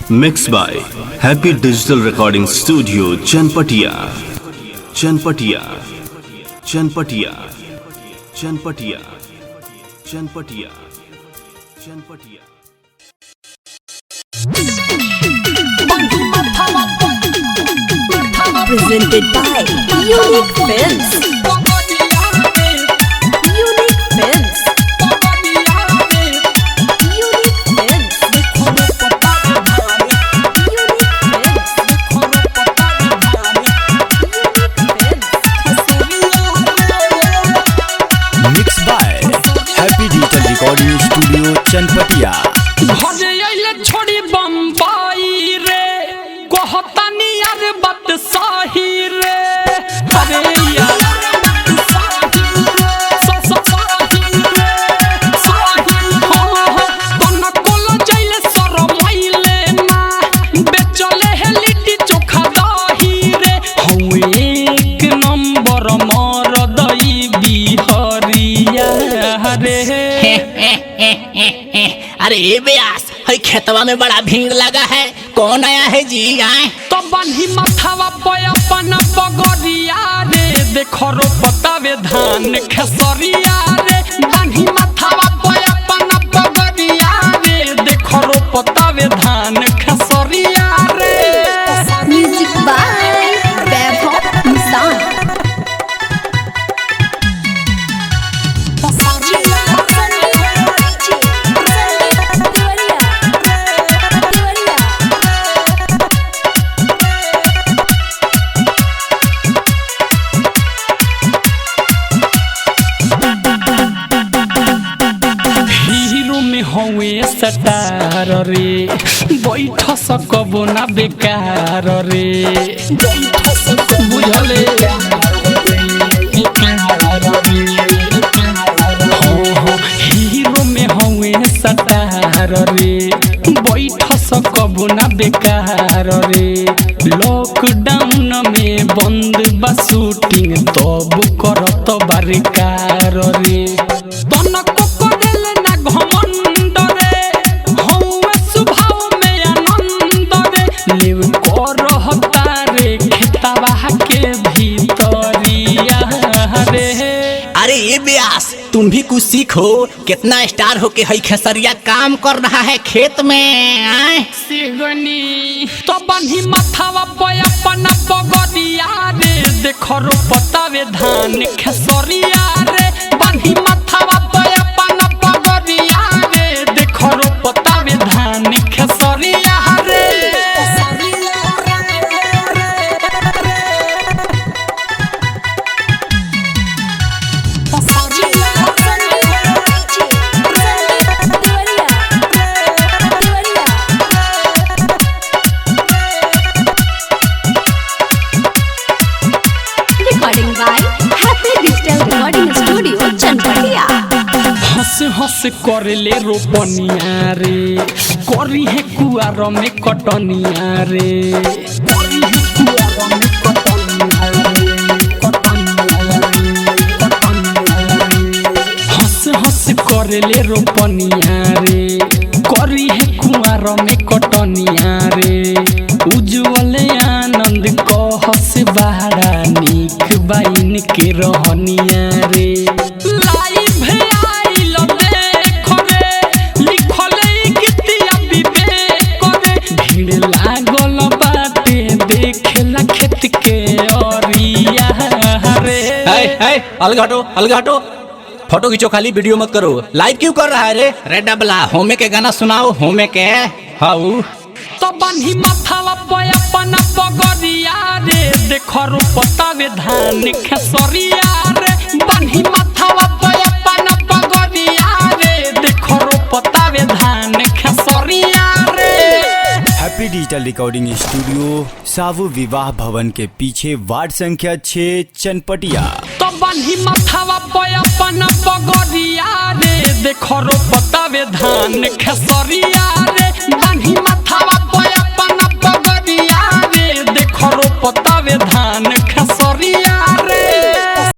Mixed by Happy Digital Recording Studio, Chanpatia. Chanpatia. Chanpatia. Chanpatia. Chanpatia. Chanpatia. Presented by Unique Films. Unique Films. Unique Films. Mixed by Happy Digital Recording Studio, Chanpatia. घरे आइले छोड़ी बम्बई रे कहतानी यार बात सही रे अरे यार अरे ब्यास हई खेतवा में बड़ा भीड़ लगा है, कौन आया है जी? आए तो बन्ही माथावा पे अपन पगड़िया रे देखो रो पतावे धान खेसरिया रे बन्ही माथावा पे अपन पगड़िया रे देखो रो पतावे धान खेसरिया रे। Music by Vaibhav Nissan. Star रे बैठ सकबो ना बेकार रे बुझले हीरो में हुए सटार रे बैठ सकबो ना बेकार रे लॉकडाउन में बंद बा शूटिंग तब करत बारिकार रे तनको करेल ना घमंड रे हौवे स्वभाव में आनंद रे लिव करहता रे खेतवा के भीतरिया रे। अरे ये ब्यास तुम भी कुछ सीखो, कितना स्टार होके हई खेसरिया काम कर रहा है खेत में। आए सिगनी तो बन्ही माथावा पे अपन पगड़िया रे देखो रो पतावे धान खेसरिया रे बन्ही माथावा पे अपन पगड़िया रे देखो रो पतावे धान खेसरिया रे। Recording by Happy Digital Recording Studio, Chanpatia. हंस हंस करले रोपनिया रे करी है कुआर में कटनिया रे करी है कुआर में कटनिया रे हंस हंस करले रोपनिया रे करी है कुआर में कटनिया रे उज्जवल आनंद कहस बड़ा निक बाइन के रहनिया रे लाइव आइल देख रे लिखले गीतिया विवेक रे भीड़ लागल बाटे देखेला खेत के अरिया रे। अलगाटो अलगाटो फोटो खींचो, खाली वीडियो मत करो। लाइव क्यों कर रहा है रे? रे डबला होमे के गाना सुनाओ, होमे के हाउ तो बन्ही माथावा पे अपन पगड़िया रे देखो रो पतावे धान खेसरिया रे बन्ही माथावा पे अपन पगड़िया रे देखो रो पतावे धान खेसरिया रे। हैप्पी डिजिटल रिकॉर्डिंग स्टूडियो, सावु विवाह भवन के पीछे, वार्ड संख्या 6, चनपटिया। तो बन्ही माथावा पे अपन पगड़िया रे देखो रो पतावे धान खेसरिया रे बन्ही माथावा पे अपन पगड़िया रे देखो रो पतावे धान